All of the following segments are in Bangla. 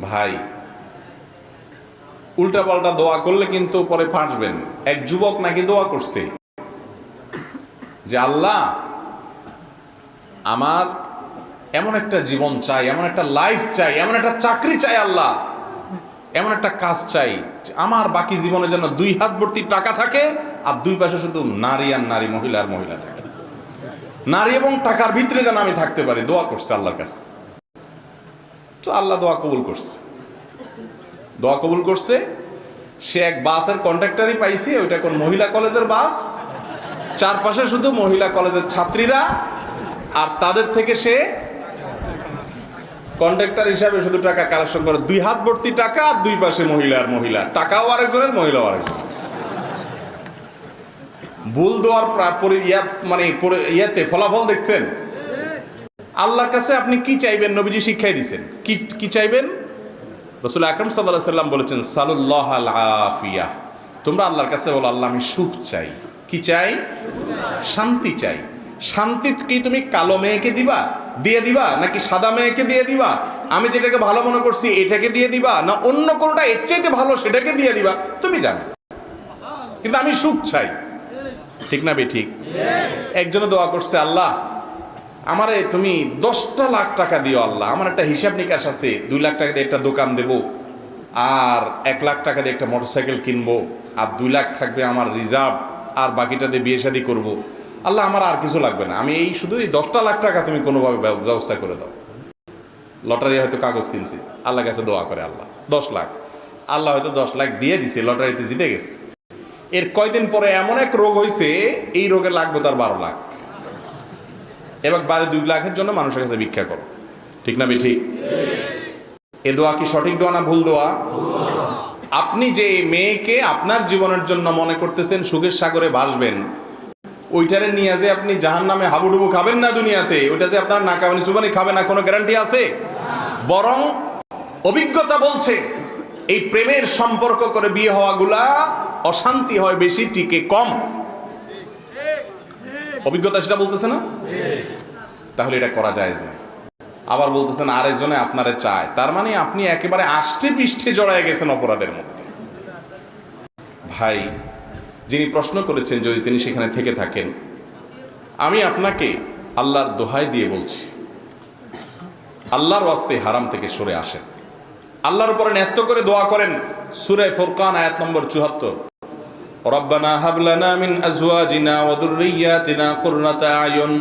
ভাই, উল্টা পাল্টা দোয়া করলে কিন্তু পরে ফাঁসবেন। এক যুবক নাকি দোয়া করছে যে আল্লাহ, আমার এমন একটা জীবন চাই, এমন একটা লাইফ চাই, এমন একটা চাকরি চাই, আল্লাহ এমন একটা কাজ চাই আমার বাকি জীবনে যেন 2 হাত ভর্তি টাকা থাকে আর 2 পাশে শুধু নারী আর নারী, মহিলা আর মহিলা থাকে। নারী এবং টাকার ভিতরে যেন আমি থাকতে পারি। দোয়া করছে আল্লাহর কাছে। তো আল্লাহ দোয়া কবুল করছে। দোয়া কবুল করছে। সে এক বাসের কন্ট্রাক্টরই পাইছে, ওইটা কোন মহিলা কলেজের বাস, চারপাশে শুধু মহিলা কলেজের ছাত্রীরা, আর তাদের থেকে সে কন্ট্রাক্টর হিসাবে শুধু টাকা কালেকশন করে। 2 হাত ভর্তি টাকা আর 2 পাশে মহিলা আর মহিলা, টাকাও আরেকজনের, মহিলাও আরেকজনের। ভুল দেওয়ার ইয়াতে ফলাফল দেখছেন। আল্লাহর কাছে আপনি কি চাইবেন? নবীজি শিক্ষাই দিচ্ছেন। কি চাইবেন? রাসূল আকরাম সাল্লাল্লাহু আলাইহি ওয়াসাল্লাম বলেছেন, সালুল্লাহ আল আফিয়া। তোমরা আল্লাহর কাছে বলো, আল্লাহ আমি সুখ চাই। কি চাই? শান্তি চাই। শান্তি কি তুমি কালো মেয়েকে দিয়ে দিবা নাকি সাদা মেয়েকে দিয়ে দিবা? আমি যেটাকে ভালো মনে করছি এটাকে দিয়ে দিবা, না অন্য কোনটা এর চাইতে ভালো সেটাকে দিয়ে দিবা? তুমি জানো, কিন্তু আমি সুখ চাই। ঠিক না বে ঠিক? একজনে দোয়া করছে, আল্লাহ আমারে তুমি 10টা লাখ টাকা দিও আল্লাহ, আমার একটা হিসাব নিকাশ আছে, 2 লাখ টাকা দিয়ে একটা দোকান দেব, আর 1 লাখ টাকা দিয়ে একটা মোটরসাইকেল কিনবো, আর 2 লাখ থাকবে আমার রিজার্ভ, আর বাকিটা দিয়ে বিয়ে শাদী করবো। আল্লাহ আমার আর কিছু লাগবে না, আমি এই শুধু এই 10টা লাখ টাকা তুমি কোনোভাবে ব্যবস্থা করে দাও। লটারি হয়তো কাগজ কিনছি, আল্লাহর কাছে দোয়া করে আল্লাহ 10 লাখ। আল্লাহ হয়তো 10 লাখ দিয়ে দিছে, লটারিতে জিতে গেছে। এর কয়দিন পরে এমন এক রোগ হয়েছে, এই রোগে লাগবে তার 12 লাখ। এবার 2 লাখের জন্য মানুষের কাছে ভিক্ষা করো। ঠিক না বে ঠিক? এ দোয়া কি সঠিক দোয়া না ভুল দোয়া? আপনি যে মেয়েকে আপনার জীবনের জন্য মনে করতেছেন সুখের সাগরে ভাসবেন, ওইটারে নিয়ে যে আপনি জাহান্নামে হাবুডুবু খাবেন না দুনিয়াতে, ওইটা যে আপনার নাকাবানি চুবানি খাবে না, কোনো গ্যারান্টি আছে? বরং অভিজ্ঞতা বলছে এই প্রেমের সম্পর্ক করে বিয়ে হওয়াগুলা অশান্তি হয় বেশি, টিকে কম। অভিজ্ঞতা সেটা বলতেছে না? তাহলে এটা করা জায়েজ না। আবার বলতেছেন আরেকজনে আপনারে চায়, তার মানে আপনি একেবারে আষ্টে পৃষ্ঠে জড়ায় গেছেন অপরাধের মধ্যে। ভাই, যিনি প্রশ্ন করেছেন, যদি তিনি সেখানে থেকে থাকেন, আমি আপনাকে আল্লাহর দোহাই দিয়ে বলছি, আল্লাহর ওয়াস্তে হারাম থেকে সরে আসেন, আল্লাহর উপরে ন্যস্ত করে দোয়া করেন। সূরা ফুরকান আয়াত নম্বর 74, রব্বানা হাব লানা মিন আজওয়াজিনা ওয়া যুররিয়্যাতিনা কুররাতা আয়ুন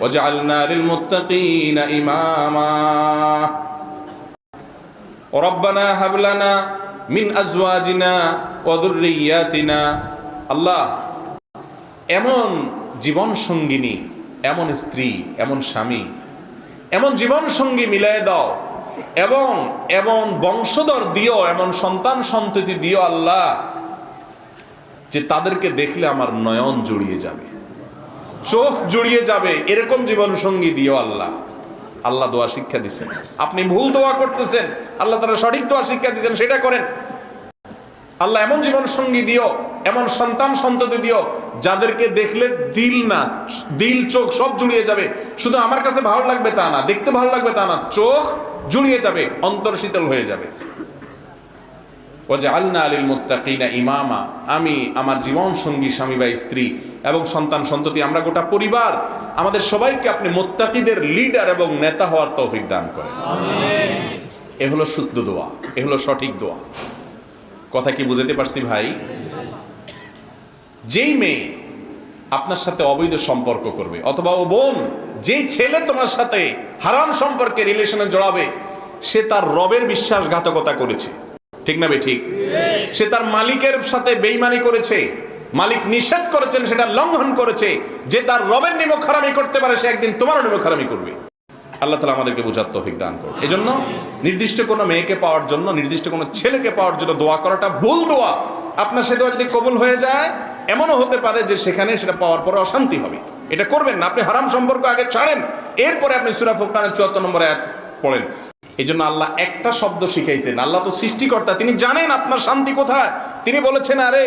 ওয়াজআলনা লিল মুত্তাকিনা ইমামা। রব্বানা হাব লানা মিন আজওয়াজিনা ওয়া যুররিয়্যাতিনা। আল্লাহ, এমন জীবন সঙ্গিনী, এমন স্ত্রী, এমন স্বামী, এমন জীবন সঙ্গী মিলাই দাও, এবং এমন বংশধর দিও, এমন সন্তান সন্ততি দিও আল্লাহ, যে তাদেরকে দেখলে আমার নয়ন জুড়িয়ে যাবে, চোখ জুড়িয়ে যাবে, এরকম জীবন সঙ্গী দিও আল্লাহ। আল্লাহ দোয়া শিক্ষা দিচ্ছেন। আপনি ভুল দোয়া করতেছেন, আল্লাহ তাআলা সঠিক দোয়া শিক্ষা দিচ্ছেন, সেটা করেন। আল্লাহ এমন জীবন সঙ্গী দিও, এমন সন্তান সন্ততি দিও, যাদেরকে দেখলে দিল চোখ সব জুড়িয়ে যাবে। শুধু আমার কাছে ভালো লাগবে তা না, দেখতে ভালো লাগবে তা না, চোখ জুড়িয়ে যাবে, অন্তর শীতল হয়ে যাবে। ওয়াজআলনা লিল মুত্তাকিনা ইমামা। আমি আমার জীবন সঙ্গী, স্বামী বা স্ত্রী এবং সন্তান সন্ততি, আমরা গোটা পরিবার, আমাদের সবাইকে আপনি মুত্তাকিদের লিডার এবং নেতা হওয়ার তৌফিক দান করেন। আমিন। এ হলো শুদ্ধ দোয়া, এ হলো সঠিক দোয়া। কথা কি বুঝাতে পারছি ভাই? যেই মেয়ে আপনার সাথে অবৈধ সম্পর্ক করবে, অথবা ও বোন, যেই ছেলে তোমার সাথে হারাম সম্পর্কে রিলেশনে জড়াবে, সে তার রবের বিশ্বাসঘাতকতা করেছে। ঠিক না বে ঠিক? সে তার মালিকের সাথে বেঈমানি করেছে, মালিক নিষেধ করেছেন সেটা লঙ্ঘন করেছে। যে তার রবের নিমকহারামি করতে পারে, সে একদিন তোমারও নিমকহারামি করবে। আল্লাহ তাআলা আমাদেরকে বোঝার তৌফিক দান করুন। এজন্য নির্দিষ্ট কোনো মেয়েকে পাওয়ার জন্য, নির্দিষ্ট কোনো ছেলেকে পাওয়ার জন্য দোয়া করাটা ভুল দোয়া। আপনার সে দোয়া যদি কবুল হয়ে যায়, এমনও হতে পারে যে সেখানে সেটা পাওয়ার পরে অশান্তি হবে। এটা করবেন না। আপনি হারাম সম্পর্ক আগে ছাড়েন, এরপরে আপনি সূরা ফুরকানের 74 নম্বর আয়াত পড়েন। এই জন্য আল্লাহ একটা শব্দ শিখাইছেন। আল্লাহ তো সৃষ্টিকর্তা, তিনি জানেন আপনার শান্তি কোথায়। তিনি বলেছেন, আরে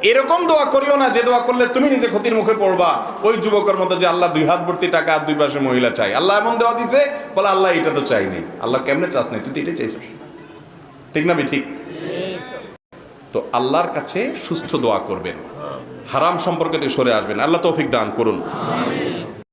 এরকম দোয়া করিও না যে দোয়া করলে তুমি নিজে ক্ষতির মুখে পড়বা। ওই যুবকের মতো যে আল্লাহ 2 হাত ভর্তি টাকা আর 2 পাশে মহিলা চাই, আল্লাহ এমন দেওয়া দিছে, বলে আল্লাহ এটা তো চাই নেই। আল্লাহ কেমনে চাস নাই? তুই তো এটাই চাইছ। ঠিক না ঠিক? তো আল্লাহর কাছে সুস্থ দোয়া করবেন, হারাম সম্পর্ক থেকে সরে আসবেন। আল্লাহ তৌফিক দান করুন।